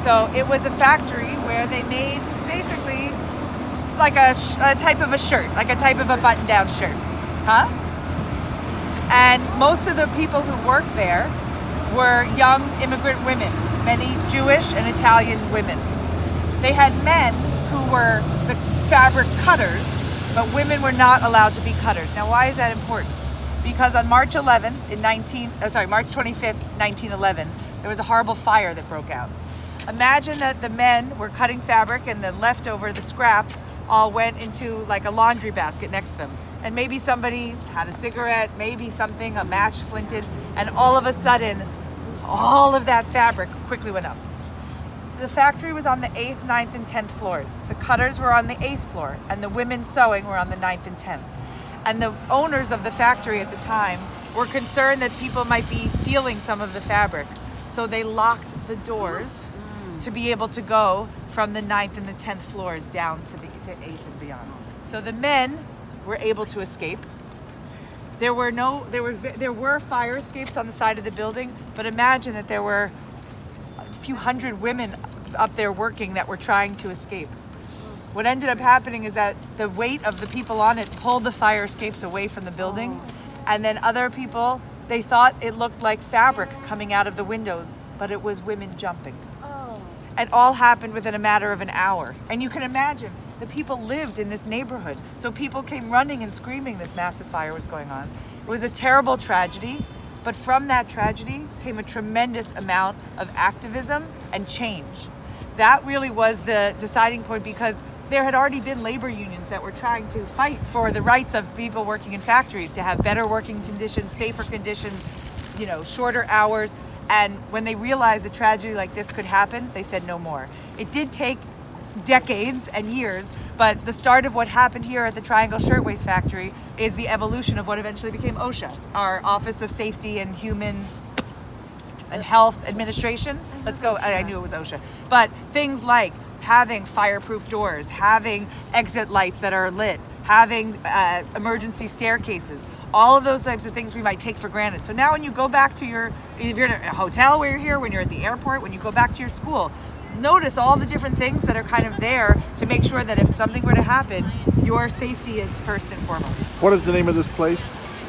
So it was a factory where they made basically like a type of a shirt, like a type of a button-down shirt, huh? And most of the people who worked there were young immigrant women, many Jewish and Italian women. They had men who were the fabric cutters, but women were not allowed to be cutters. Now, why is that important? Because on March 25th, 1911, there was a horrible fire that broke out. Imagine that the men were cutting fabric and the leftover, the scraps, all went into like a laundry basket next to them. And maybe somebody had a cigarette, maybe something, a match flinted, and all of a sudden, all of that fabric quickly went up. The factory was on the 8th, 9th, and 10th floors. The cutters were on the 8th floor, and the women sewing were on the 9th and 10th. And the owners of the factory at the time were concerned that people might be stealing some of the fabric. So they locked the doors to be able to go from the 9th and the 10th floors down to the 8th and beyond. So the men were able to escape. There were fire escapes on the side of the building, but imagine that there were a few hundred women up there working that were trying to escape. What ended up happening is that the weight of the people on it pulled the fire escapes away from the building, and then other people, they thought it looked like fabric coming out of the windows, but it was women jumping. It all happened within a matter of an hour. And you can imagine, the people lived in this neighborhood. So people came running and screaming this massive fire was going on. It was a terrible tragedy, but from that tragedy came a tremendous amount of activism and change. That really was the deciding point, because there had already been labor unions that were trying to fight for the rights of people working in factories to have better working conditions, safer conditions, shorter hours. And when they realized a tragedy like this could happen, they said no more. It did take decades and years, but the start of what happened here at the Triangle Shirtwaist Factory is the evolution of what eventually became OSHA, our Office of Safety and Human and Health Administration. Let's go, I knew it was OSHA. But things like having fireproof doors, having exit lights that are lit, having emergency staircases, all of those types of things we might take for granted. So now when you go back to if you're in a hotel where you're here, when you're at the airport, when you go back to your school, notice all the different things that are kind of there to make sure that if something were to happen, your safety is first and foremost. What is the name of this place?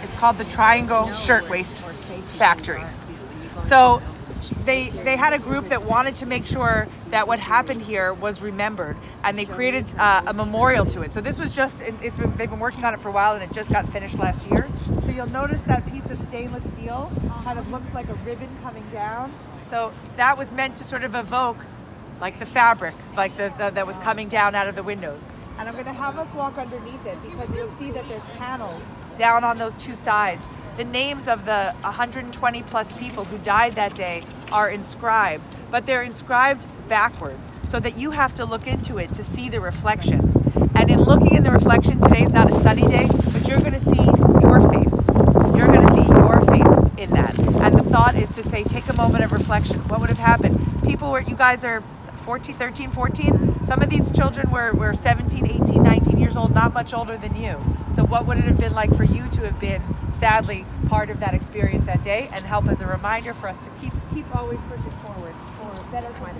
It's called the Triangle Shirtwaist Factory. So they had a group that wanted to make sure that what happened here was remembered, and they created a memorial to it. So this was they've been working on it for a while, and it just got finished last year. So you'll notice that piece of stainless steel kind of looks like a ribbon coming down. So that was meant to sort of evoke like the fabric, like that was coming down out of the windows. And I'm going to have us walk underneath it, because you'll see that there's panels down on those two sides. The names of the 120 plus people who died that day are inscribed, but they're inscribed backwards so that you have to look into it to see the reflection. And in looking in the reflection, today's not a sunny day, but you're going to see your face. You're going to see your face in that. And the thought is to say, take a moment of reflection. What would have happened? You guys are 13, 14. Some of these children were 17, 18, 19 years old, not much older than you. So what would it have been like for you to have been, sadly, part of that experience that day, and help as a reminder for us to keep always pushing forward for better tomorrow.